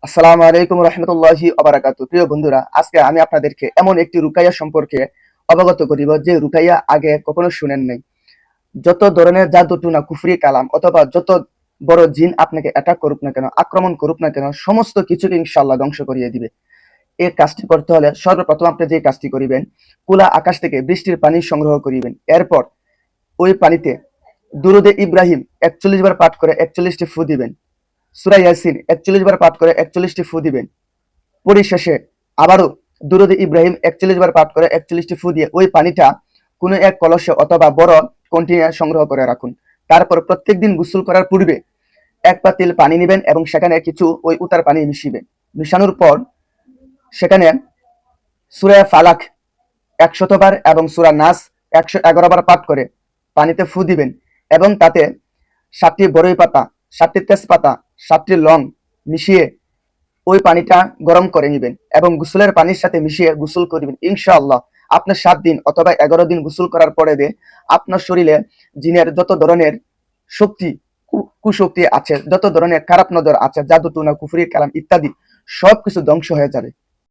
আসসালামু আলাইকুম রহমতুল্লাহি ওয়া প্রিয় বন্ধুরা, আজকে আমি আপনাদেরকে এমন একটি রুকাইয়া সম্পর্কে অবগত করিব যে রুকাইয়া আগে কখনো শুনেন নাই। যত ধরনের জাদু টুনা কুফরি কালাম অথবা যত বড় জিন আপনাকে অ্যাটাক করুক না কেন, আক্রমণ করুক না কেন, সমস্ত কিছুকে ইনশাআল্লাহ ধ্বংস করিয়ে দিবে। এই কাজটি করতে হলে সর্বপ্রথম আপনি যে কাজটি করিবেন, কুলা আকাশ থেকে বৃষ্টির পানি সংগ্রহ করিবেন। এরপর ওই পানিতে দুরুদে ইব্রাহিম ৪১ বার পাঠ করে ৪১টি ফু দিবেন। সূরা ইয়াসিন ৪১ বার পাঠ করে ৪১টি ফু দিবেন। পরিশেষে আবারও দুরুদে ইব্রাহিম ৪১ বার পাঠ করে ৪১টি ফু দিয়ে ওই পানিটা কোনো এক কলসে অথবা বড় কন্টেইনারে সংগ্রহ করে রাখুন। তারপর প্রত্যেকদিন গোসল করার পূর্বে এক পাতিল পানি নেবেন এবং সেখানে কিছু ওই উতার পানি মিশিবেন। মিশানোর পর সেখানে সূরা ফালাক ১০০ বার এবং সূরা নাস ১১১ বার পাঠ করে পানিতে ফু দিবেন এবং তাতে ৭টি বড়ই পাতা, ৭টি তেজপাতা, ৭টি লং মিশিয়ে ওই পানিটা গরম করে নিবেন এবং গোসলের পানির সাথে মিশিয়ে গোসল করবেন। ইনশাআল্লাহ আপনার ৭ দিন অথবা ১১ দিন গোসল করার পরে আপনার শরীরে জিনের যত ধরনের শক্তি, কুশক্তি আছে, যত ধরনের খারাপ নজর আছে, জাদু টুনা কুফরি কালাম ইত্যাদি সবকিছু ধ্বংস হয়ে যাবে।